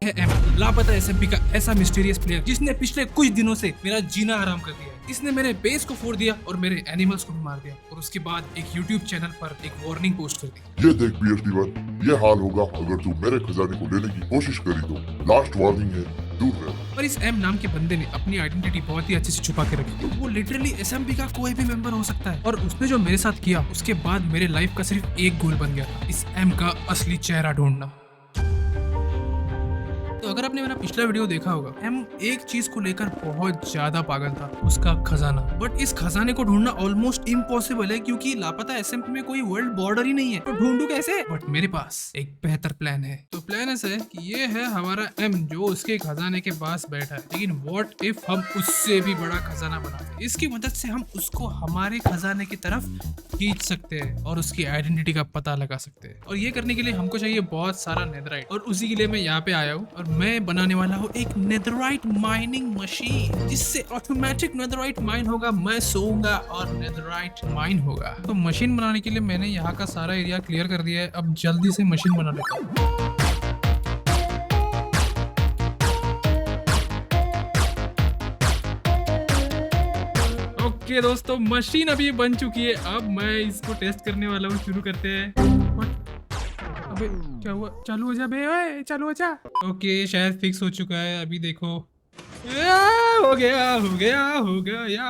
है एम, लापता एसएमपी का ऐसा मिस्टीरियस प्लेयर जिसने पिछले कुछ दिनों से मेरा जीना हराम कर दिया है। इसने मेरे बेस को फोड़ दिया और मेरे एनिमल्स को भी मार दिया और उसके बाद एक यूट्यूब चैनल पर एक वार्निंग पोस्ट कर दी। ये देख PhD1, ये हाल होगा अगर तू मेरे खजाने को लेने की कोशिश करी तो। लास्ट वार्निंग है, दूर रह। पर इस एम नाम के बंदे ने अपनी आइडेंटिटी बहुत ही अच्छे से छुपा के रखी। तो वो लिटरली एसएमपी का कोई भी मेंबर हो सकता है और उसने जो मेरे साथ किया उसके बाद मेरे लाइफ का सिर्फ एक गोल बन गया था, इस एम का असली चेहरा ढूंढना। तो अगर आपने मेरा पिछला वीडियो देखा होगा, एम एक चीज को लेकर बहुत ज्यादा पागल था, उसका खजाना। बट इस खजाने को ढूंढना ऑलमोस्ट इम्पॉसिबल है क्योंकि लापता एसएमपी में कोई वर्ल्ड बॉर्डर ही नहीं है। तो ढूंढू कैसे? बट मेरे पास एक बेहतर प्लान है। तो प्लान ऐसा है कि ये है हमारा एम जो उसके खजाने के पास बैठा है, लेकिन व्हाट इफ हम उससे भी बड़ा खजाना बनाते। इसकी मदद से हम उसको हमारे खजाने की तरफ खींच सकते हैं और उसकी आइडेंटिटी का पता लगा सकते हैं। और ये करने के लिए हमको चाहिए बहुत सारा नेदराइट, और उसी के लिए मैं यहाँ पे आया हूँ और मैं बनाने वाला हूँ एक नेदराइट माइनिंग मशीन जिससे ऑटोमेटिक नेदराइट माइन होगा। मैं सोऊंगा और नेदराइट माइन होगा। तो मशीन बनाने के लिए मैंने यहाँ का सारा एरिया क्लियर कर दिया है। अब जल्दी से मशीन बना लेता हूँ। ओके दोस्तों, मशीन अभी बन चुकी है। अब मैं इसको टेस्ट करने वाला हूँ। शुरू करते हैं। अबे क्या हुआ? चालू हो जा बे, ओए चालू हो जा। ओके, शायद फिक्स हो चुका है। अभी देखो, हो गया हो गया हो गया।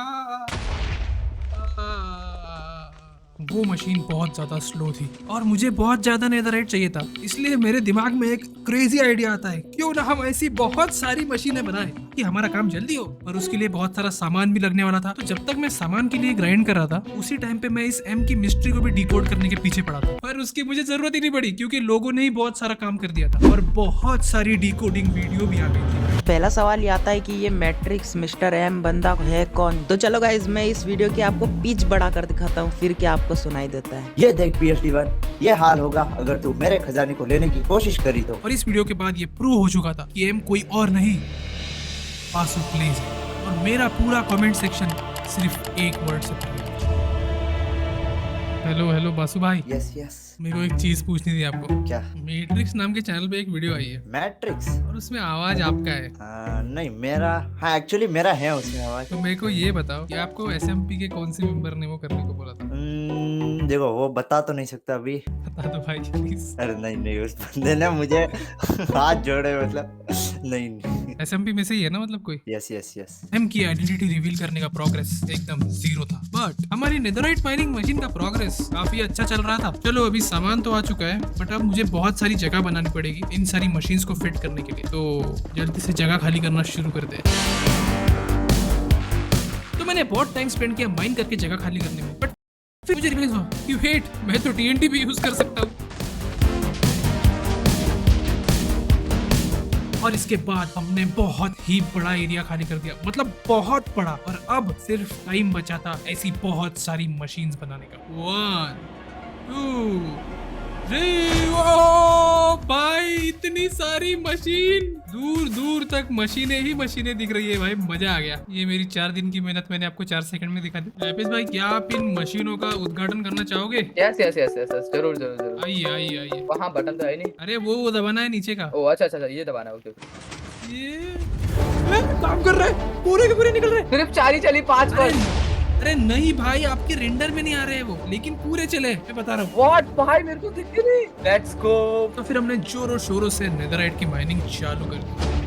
वो मशीन बहुत ज्यादा स्लो थी और मुझे बहुत ज्यादा नेदराइट चाहिए था, इसलिए मेरे दिमाग में एक क्रेजी आइडिया आता है, क्यों ना हम ऐसी बहुत सारी मशीनें बनाएं कि हमारा काम जल्दी हो। और उसके लिए बहुत सारा सामान भी लगने वाला था। तो जब तक मैं सामान के लिए ग्राइंड कर रहा था, उसी टाइम पे मैं इस एम की मिस्ट्री को भी डिकोड करने के पीछे पड़ा था। पर उसकी मुझे जरूरत ही नहीं पड़ी क्योंकि लोगों ने ही बहुत सारा काम कर दिया था और बहुत सारी डिकोडिंग वीडियो भी आ गई थी। पहला सवाल ये आता है कि ये मैट्रिक्स मिस्टर एम बंदा है कौन। तो चलो गाइस, मैं इस वीडियो की आपको पिच बढ़ा कर दिखाता हूँ, फिर क्या आपको सुनाई देता है। ये देख PhD1, ये हाल होगा अगर तू मेरे खजाने को लेने की कोशिश करी तो। और इस वीडियो के बाद ये प्रूव हो चुका था कि एम कोई और नहीं, बासु प्लीज है। और मेरा पूरा कमेंट सेक्शन सिर्फ एक वर्ड से भरा है। हेलो हेलो बासु भाई, यस यस। मेरे को एक चीज पूछनी थी आपको। क्या? मैट्रिक्स नाम के चैनल पे एक वीडियो आई है मैट्रिक्स? और उसमें आवाज आपका है। नहीं मेरा, हाँ एक्चुअली मेरा है उसमें आवाज। तो मेरे को ये बताओ कि आपको एसएमपी के कौन से मेंबर ने वो करने को बोला था? देखो वो बता तो नहीं सकता अभी। बता दो भाई प्लीज। अरे नहीं नहीं, उस बंदे ने मुझे हाथ जोड़े, मतलब नहीं नहीं। एसएमपी में से ही है ना, मतलब कोई? Yes yes yes. एम की आइडेंटिटी रिवील करने का प्रोग्रेस एकदम जीरो था, बट हमारी नेदराइट माइनिंग मशीन का प्रोग्रेस काफी अच्छा चल रहा था। चलो अभी सामान तो आ चुका है, बट अब मुझे बहुत सारी जगह बनानी पड़ेगी इन सारी मशीन्स को फिट करने के लिए। तो जल्दी से जगह खाली करना शुरू कर दे। तो मैंने बहुत टाइम स्पेंड किया माइन करके जगह खाली करने में, बट फिर मुझे रियलाइज हुआ कि वेट, मैं तो TNT भी यूज कर सकता हूँ। और इसके बाद हमने बहुत ही बड़ा एरिया खाली कर दिया, मतलब बहुत बड़ा। और अब सिर्फ टाइम बचा था ऐसी बहुत सारी मशीन्स बनाने का। 1 2 3। ओ भाई, इतनी सारी मशीन, दूर दूर तक मशीनें ही मशीनें दिख रही है भाई। मजा आ गया। ये मेरी 4 दिन की मेहनत मैंने आपको 4 सेकंड में दिखा दी। लैपिस भाई, क्या आप इन मशीनों का उद्घाटन करना चाहोगे? यस यस यस यस, जरूर जरूर जरूर। आइए आइए आइए। वहाँ बटन तो है नहीं। अरे वो दबाना है नीचे का। ओ अच्छा अच्छा, ये दबाना है। ओके। ये काम कर रहा है, पूरे के पूरे निकल रहे हैं। सिर्फ 4 ही चली, 5 पर। अरे नहीं भाई, आपके रेंडर में नहीं आ रहे हैं वो, लेकिन पूरे चले, मैं बता रहा हूँ। व्हाट भाई, मेरे को दिखती नहीं। Let's go. तो फिर हमने जोरों शोरों से नेदराइट की माइनिंग चालू कर दी।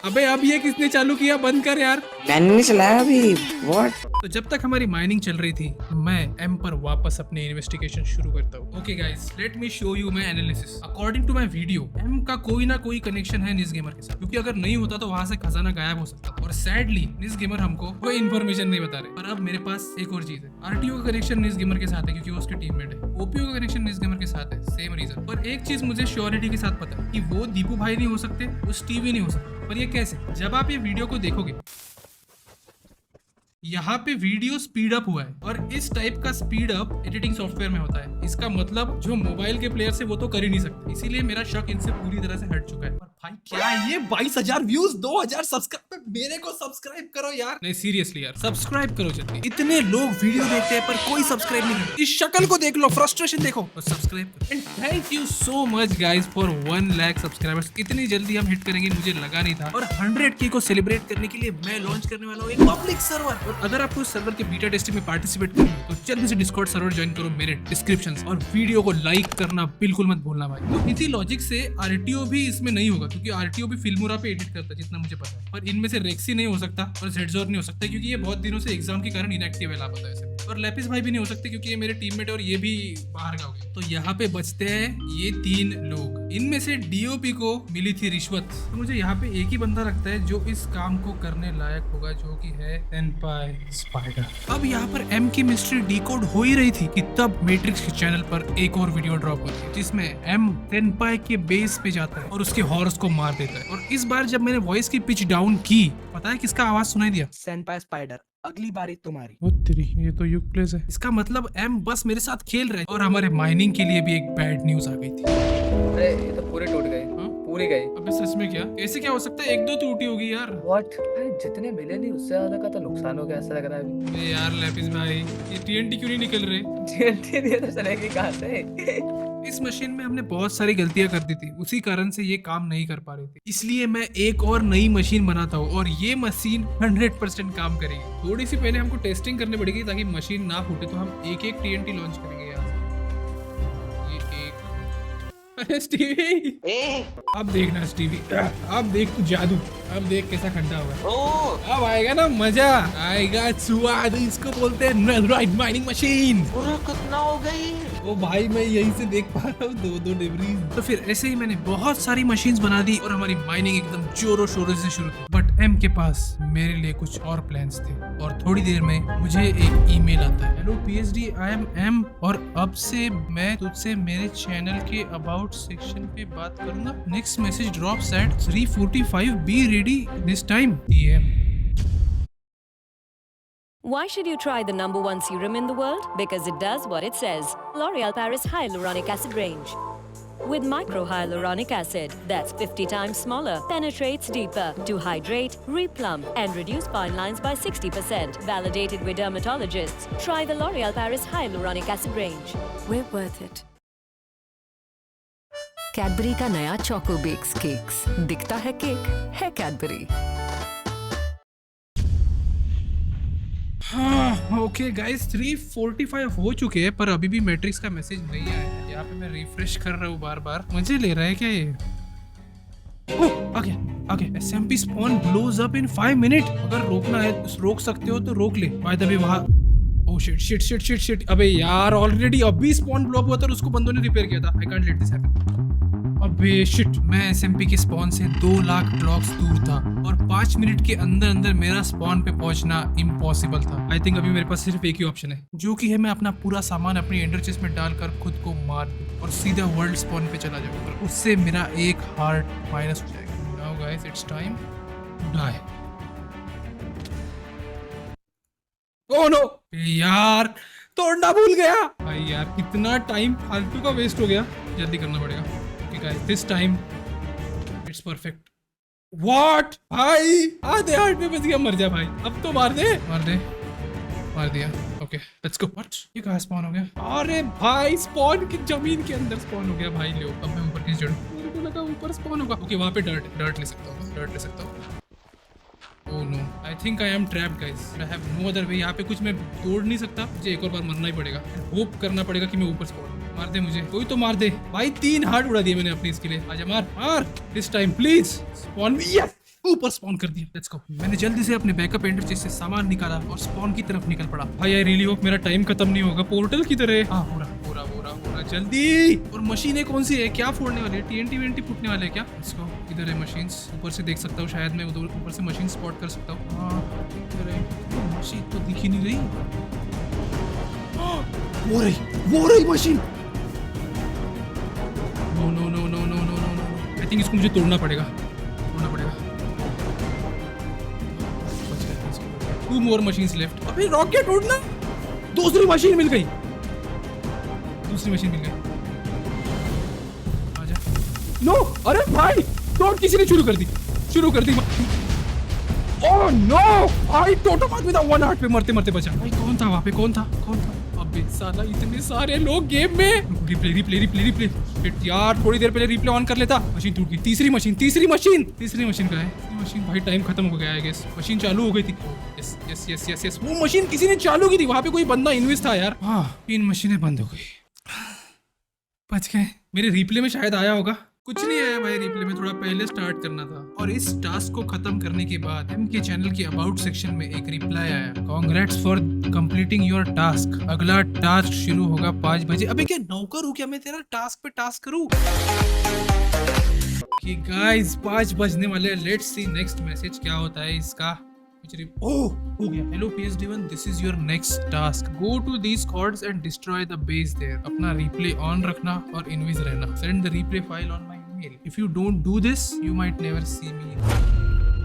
अबे अब ये किसने चालू किया? बंद कर यार। मैंने नहीं चलाया अभी। व्हाट? तो जब तक हमारी माइनिंग चल रही थी, मैं एम पर वापस अपने इन्वेस्टिगेशन शुरू करता हूँ। Okay guys, let me show you my analysis. According to my video, M का कोई ना कोई कनेक्शन है निस गेमर के साथ, क्योंकि अगर नहीं होता तो वहां से खजाना गायब हो सकता। और सैडली निस गेमर हमको कोई इन्फॉर्मेशन नहीं बता रहे। पर अब मेरे पास एक और चीज है। आरटीओ का कनेक्शन निस गेमर के साथ है क्योंकि वो उसके टीममेट है। ओपीओ का कनेक्शन निस गेमर के साथ है, सेम रीजन। पर एक चीज मुझे श्योरिटी के साथ पता है कि वो दीपू भाई नहीं हो सकते, वो स्टीव भी नहीं हो सकते। पर ये कैसे? जब आप ये वीडियो को देखोगे, यहाँ पे वीडियो स्पीड अप हुआ है और इस टाइप का स्पीड अप एडिटिंग सॉफ्टवेयर में होता है। इसका मतलब जो मोबाइल के प्लेयर से वो तो कर ही नहीं सकते, इसीलिए मेरा शक इनसे पूरी तरह से हट चुका है। भाई क्या ये 22,000 व्यूज, 2,000 सब्सक्राइब, मेरे को सब्सक्राइब करो यार। नहीं सीरियसली यार, सब्सक्राइब करो जल्दी। इतने लोग वीडियो देखते हैं पर कोई सब्सक्राइब नहीं करता। इस शक्ल को देख लो, फ्रस्ट्रेशन देखो और सब्सक्राइब करो। And thank you so much guys for 1 lakh subscribers. इतनी जल्दी हम हिट करेंगे मुझे लगा नहीं था। और 100K को सेलिब्रेट करने के लिए मैं लॉन्च करने वाला हूँ एक पब्लिक सर्वर। और अगर आपको उस सर्वर के बीटा टेस्टिंग में पार्टिसिपेट करना है तो जल्दी से डिस्कॉर्ड सर्वर ज्वाइन करो मेरे डिस्क्रिप्शन से। और वीडियो को लाइक करना बिल्कुल मत भूलना भाई। तो इसी लॉजिक से आरटीओ भी इसमें नहीं होगा, क्योंकि आरटीओ भी फिल्मोरा पे एडिट करता है जितना मुझे पता है। पर इनमें से रेक्सी नहीं हो सकता और जेडजोर नहीं हो सकता, क्योंकि ये बहुत दिनों से एग्जाम के कारण इनएक्टिव है लापता है। और लेपिस भाई भी नहीं हो सकते क्योंकि ये मेरे टीममेट और ये भी बाहर का हो गए। तो यहाँ पे बचते हैं ये 3 लोग। इनमें से डीओपी को मिली थी रिश्वत। तो मुझे यहाँ पे एक ही बंदा लगता है जो इस काम को करने लायक होगा, जो कि है सेनपाई स्पाइडर। अब यहाँ पर एम की मिस्ट्री डिकोड हो ही रही थी कि तब मैट्रिक्स के चैनल पर एक और वीडियो ड्रॉप होती है जिसमें एम सेनपाई के बेस पे जाता है और उसके हॉर्स को मार देता है। और इस बार जब मैंने वॉइस की पिच डाउन की, पता है किसका आवाज सुनाई दिया? सेनपाई स्पाइडर, अगली बारी तुम्हारी। वो तेरी, ये तो युग प्लेस है। इसका मतलब एम बस मेरे साथ खेल रहे और हमारे माइनिंग के लिए भी एक बैड न्यूज आ गई थी। अरे ये तो पूरे टूट गए, पूरी गई। अबे सच में क्या? ऐसे क्या हो सकता है? 1-2 टूटी होगी यार। व्हाट? जितने मिले नहीं उससे ज्यादा का तो नुकसान हो गया ऐसा लग रहा है। अबे यार लेपिस भाई, ये TNT क्यों नहीं निकल रहे? TNT दिए तो चलेगी कहाँ से? इस मशीन में हमने बहुत सारी गलतियां कर दी थी, उसी कारण से ये काम नहीं कर पा रही थी। इसलिए मैं एक और नई मशीन बनाता हूँ और ये मशीन 100% काम करेगी। थोड़ी सी पहले हमको टेस्टिंग करनी पड़ेगी ताकि मशीन ना फूटे। तो हम एक TNT लॉन्च करेंगे यहाँ से। ये एक। अरे स्टीवी, अब देखना स्टीवी, अब देख तू जादू, अब देख कैसा खड्डा होगा। अब आएगा ना मजा, आएगा स्वाद। इसको बोलते हैं नेथराइट माइनिंग मशीन। कितना हो गई? ओ भाई मैं यहीं से देख पा रहा हूँ 2-2 डिब्री। तो फिर ऐसे ही मैंने बहुत सारी मशीन्स बना दी और हमारी माइनिंग एकदम जोरों शोरों से शुरू की। बट एम के पास मेरे लिए कुछ और प्लान्स थे और थोड़ी देर में मुझे एक ईमेल आता है। Hello PhD, I am M और अब से मैं तुझसे मेरे चैनल के अबाउट सेक्शन पे बात करूंगा। Next message drops at 3:45, be ready this time PM। Why should you try the #1 serum in the world? Because it does what it says. L'Oreal Paris Hyaluronic Acid Range. With microhyaluronic acid that's 50 times smaller, penetrates deeper to hydrate, replump, and reduce fine lines by 60%. Validated with dermatologists. Try the L'Oreal Paris Hyaluronic Acid Range. We're worth it. Cadbury का नया choco bakes cakes, दिखता है cake, है Cadbury. हाँ okay guys, 3:45 हो चुके हैं पर अभी भी मैट्रिक्स का मैसेज नहीं आया है। यहाँ पे मैं रिफ्रेश कर रहा हूँ बार बार। मुझे ले रहा है क्या ये? Okay SMP spawn blows up in 5 minute. अगर रोकना है, रोक सकते हो तो रोक ले। बाय द वे वहाँ, ओह शिट। अबे यार ऑलरेडी अभी स्पॉन ब्लो अप हुआ था और उसको बंदों ने रिपेयर किया था। I can't let this happen. अबे शिट, मैं SMP के स्पॉन से 2 लाख ब्लॉक्स दूर था और 5 मिनट के अंदर मेरा स्पॉन पे पहुंचना इम्पॉसिबल था। आई थिंक अभी मेरे पास सिर्फ एक ही ऑप्शन है, जो कि है मैं अपना पूरा सामान अपनी एंडर चेस्ट में डालकर खुद को मार दूं और सीधा वर्ल्ड स्पॉन पे चला जाऊं। और उससे मेरा एक हार्ट माइनस हो जाएगा। Now guys it's time to die. Oh no यार, तोड़ना भूल गया भाई। यार कितना टाइम फालतू का वेस्ट हो गया। जल्दी करना पड़ेगा। Guys, this time it's perfect. What? भाई आधे हार्ट में बच गया। मर जा भाई, अब तो मार दिया। Okay let's go. व्हाट? ये कहाँ स्पॉन हो गया? अरे भाई स्पॉन की जमीन के अंदर स्पॉन हो गया भाई। लो अब मैं ऊपर कैसे चढ़ूं? मेरे को लगा ऊपर स्पॉन होगा। ओके वहाँ पे डर्ट ले सकता हूँ। Oh no, I think I am trapped guys. I have no other way. यहाँ पे कुछ मैं तोड़ नहीं सकता, मुझे एक और बार मरना ही पड़ेगा। होप करना पड़ेगा कि मैं ऊपर स्पॉन। मार दे मुझे, कोई तो मार दे भाई। 3 हार्ट उड़ा दिए मैंने अपने इसके लिए। आजा मार this time please. Spawn yes, ऊपर स्पॉन कर दिया। Let's go. मैंने जल्दी से अपने बैकअप एंडर चेस्ट से सामान निकाला और स्पॉन की तरफ निकल पड़ा। भाई आई रियली होप मेरा टाइम खत्म नहीं होगा पोर्टल की तरह। हाँ हो रहा जल्दी। और मशीनें कौन सी है? क्या फोड़ने वाले? TNT फूटने वाले हैं क्या? इसको इधर है मशीन्स। ऊपर से देख सकता हूँ, शायद मैं उधर ऊपर से मशीन स्पॉट कर सकता हूँ। हाँ इधर है मशीन, तो दिख ही नहीं रही। वो रही मशीन। नो। आई थिंक इसको मुझे तोड़ना पड़ेगा। 2 more machines left। अबे रॉकेट उड़ना। दूसरी मशीन मिल गई। आजा। नो, अरे भाई गॉड, किसी ने शुरू कर दी। ओह नो भाई, टोटो मार विद 1 हार्ट पे मरते मरते बचा। भाई कौन था वहाँ पे, कौन था? अबे साला इतने सारे लोग गेम में। रिप्ले फिट यार, थोड़ी देर पहले रिप्ले ऑन कर लेता। मशीन टूट गई। तीसरी मशीन का है। मशीन भाई टाइम खत्म हो गया है गेस। मशीन चालू हो गई थी। यस वो मशीन किसी ने चालू की थी। वहाँ पे कोई बंदा इन्वेस्ट था यार। हाँ 3 मशीनें बंद हो गई। बच गए। मेरे रिप्ले में शायद आया होगा। कुछ नहीं आया भाई, रिप्ले में थोड़ा पहले स्टार्ट करना था। और इस टास्क को खत्म करने के बाद एम के चैनल के अबाउट सेक्शन में एक रिप्लाई आया, congrats for completing your task, अगला टास्क शुरू होगा 5 बजे। अबे क्या नौकर हूँ क्या मैं तेरा, टास्क पे टास्क करूँ? कि गाइस 5 बजने वाले। लेट्स सी नेक्स्ट मैसेज क्या होता है इसका। ओह हो गया। Hello PS-D1, this is your next task, go to these coords and destroy the base there. अपना रिप्ले ऑन रखना और इनविज रहना। Send the replay file on my email. If you don't do this you might never see me.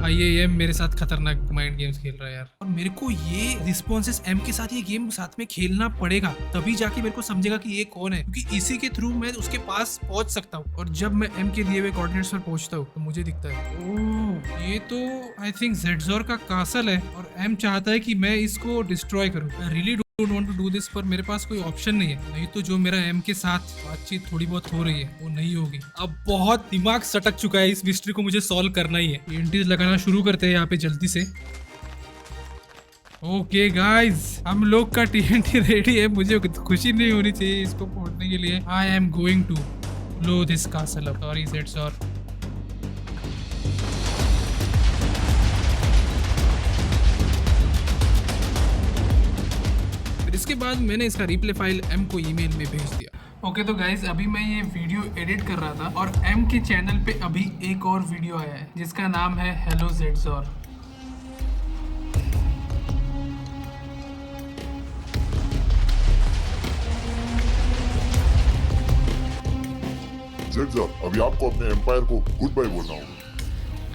IAM मेरे साथ खतरनाक mind games खेल रहा है यार। और मेरे को ये रिस्पॉन्सेस एम के साथ ये गेम साथ में खेलना पड़ेगा, तभी जाके मेरे को समझेगा कि ये कौन है, क्योंकि इसी के थ्रू मैं उसके पास पहुंच सकता हूँ। और जब मैं एम के दिए हुए कोऑर्डिनेट्स पर पहुंचता हूँ तो मुझे दिखता है ओह ये तो आई थिंक जेडजोर का कासल है और एम चाहता है कि मैं इसको डिस्ट्रॉय करूँ। I really don't want to do this, पर मेरे पास कोई ऑप्शन नहीं है। नहीं तो जो मेरा एम के साथ बातचीत थोड़ी बहुत हो रही है वो नहीं होगी। अब बहुत दिमाग सटक चुका है, इस मिस्ट्री को मुझे सॉल्व करना ही है। TNTs लगाना शुरू करते हैं यहाँ पे जल्दी से। ओके गाइज, हम लोग का TNT रेडी है। मुझे खुशी नहीं होनी चाहिए इसको फोड़ने के लिए। I am going to blow this castle up. Sorry जेडजोर। इसके बाद मैंने इसका रिप्ले फाइल एम को ईमेल में भेज दिया। ओके तो गाइज, अभी मैं ये वीडियो एडिट कर रहा था और एम के चैनल पे अभी एक और वीडियो आया है जिसका नाम है हेलो जेडजोर। जेडजोर, अभी आपको अपने एम्पायर को गुड बाय बोलना होगा।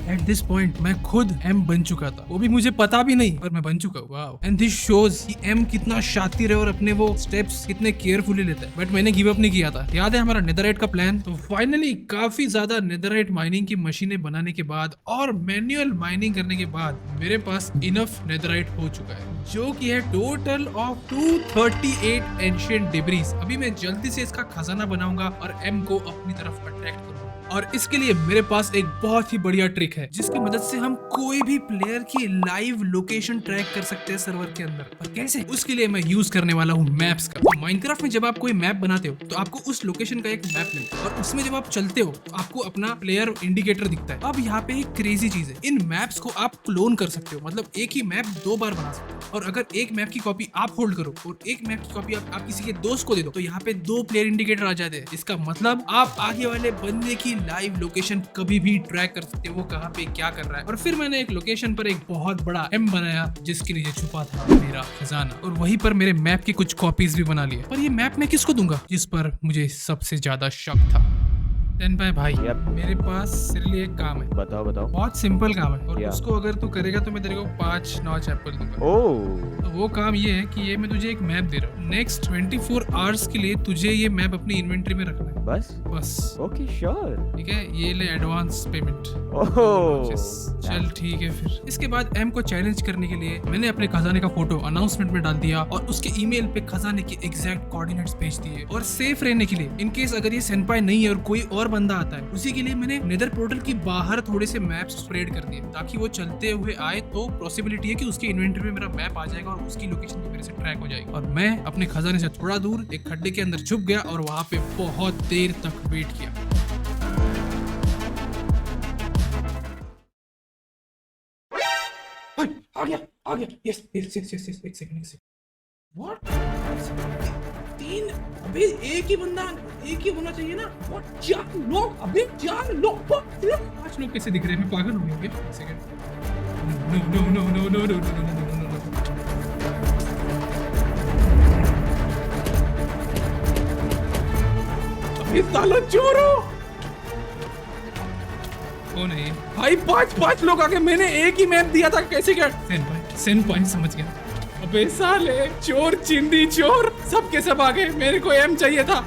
एट दिस पॉइंट मैं खुद एम बन चुका था, वो भी मुझे पता भी नहीं, पर मैं बन चुका हूँ। वाओ, एंड दिस शोज कि एम कितना शातिर है और अपने वो स्टेप्स कितने केयरफुली लेता है। बट मैंने गिव अप नहीं किया था। याद है हमारा नेदरराइट का प्लान? तो फाइनली काफी ज्यादा नेदरराइट माइनिंग की मशीनें बनाने के बाद और मैन्युअल माइनिंग करने के बाद मेरे पास इनफ नेदरराइट हो चुका है, जो कि है टोटल ऑफ 238 एंशिएंट डिब्रीज। अभी मैं जल्दी से इसका खजाना बनाऊंगा और एम को अपनी तरफ अट्रैक्ट करूंगा। और इसके लिए मेरे पास एक बहुत ही बढ़िया ट्रिक है जिसकी मदद से हम कोई भी प्लेयर की लाइव लोकेशन ट्रैक कर सकते हैं सर्वर के अंदर। और कैसे? उसके लिए मैं यूज करने वाला हूँ मैप्स का। तो माइनक्राफ्ट में जब आप कोई मैप बनाते हो तो आपको उस लोकेशन का एक मैप मिलता है और उसमें जब आप चलते हो तो आपको अपना प्लेयर इंडिकेटर दिखता है। अब यहाँ पे एक क्रेजी चीज है, इन मैप्स को आप क्लोन कर सकते हो, मतलब एक ही मैप 2 बार बना सकते हो। और अगर एक मैप की कॉपी आप होल्ड करो और एक मैप की कॉपी आप किसी के दोस्त को दे दो तो यहाँ पे 2 प्लेयर इंडिकेटर आ जाते हैं। इसका मतलब आप आगे वाले बंदे की लाइव लोकेशन कभी भी ट्रैक कर सकते हो, वो कहाँ पे क्या कर रहा है। और फिर मैंने एक लोकेशन पर एक बहुत बड़ा एम बनाया जिसके नीचे छुपा था मेरा खजाना, और वहीं पर मेरे मैप की कुछ कॉपीज भी बना लिए। पर ये मैप मैं किसको दूंगा जिस पर मुझे सबसे ज्यादा शक था? भाई मेरे पास तेरे लिए एक काम है। बताओ। बहुत सिंपल काम है और उसको अगर तू करेगा तो मैं तेरे को 5 नॉच एप्पल दूंगा। ओह, तो वो काम ये है कि ये मैं तुझे एक मैप दे रहा हूँ। नेक्स्ट 24 आवर्स के लिए तुझे ये मैप अपनी इन्वेंटरी में रखना है। बस ओके श्योर। ठीक है, ये ले एडवांस पेमेंट। ओह चल ठीक है। फिर इसके बाद एम को चैलेंज करने के लिए मैंने अपने खजाने का फोटो अनाउंसमेंट में डाल दिया और उसके ईमेल पे खजाने के एग्जैक्ट कोऑर्डिनेट्स भेज दिए। और सेफ रहने के लिए, इन केस अगर ये सेनपाई नहीं है और कोई और बंदा आता है, उसी के लिए मैंने नेदर पोर्टल की बाहर थोड़े से मैप्स स्प्रेड कर दिए ताकि वो चलते हुए आए तो पॉसिबिलिटी है कि उसके इन्वेंटरी में मेरा मैप आ जाएगा और उसकी लोकेशन भी मेरे से ट्रैक हो जाएगी। और मैं अपने खजाने से थोड़ा दूर एक खड्डे के अंदर छुप गया और वहां पे बहुत देर तक वेट किया। आ गया। यस, एक सेकंड। व्हाट? 3? अबे एक ही होना चाहिए ना। व्हाट? 4 लोग? अबे 4 लोग? 5 लोग कैसे दिख रहे हैं? मैं पागल हो गया क्या? एक सेकंड। नो। अबे साला चोरो! कौन है ये? भाई 5 लोग आके मैंने एक ही मैप दिया था, कैसे क्या? सेन पॉइंट समझ गया। अबे साले चोर चिंदी चोर सब के सब आ गए। मेरे को एम चाहिए था,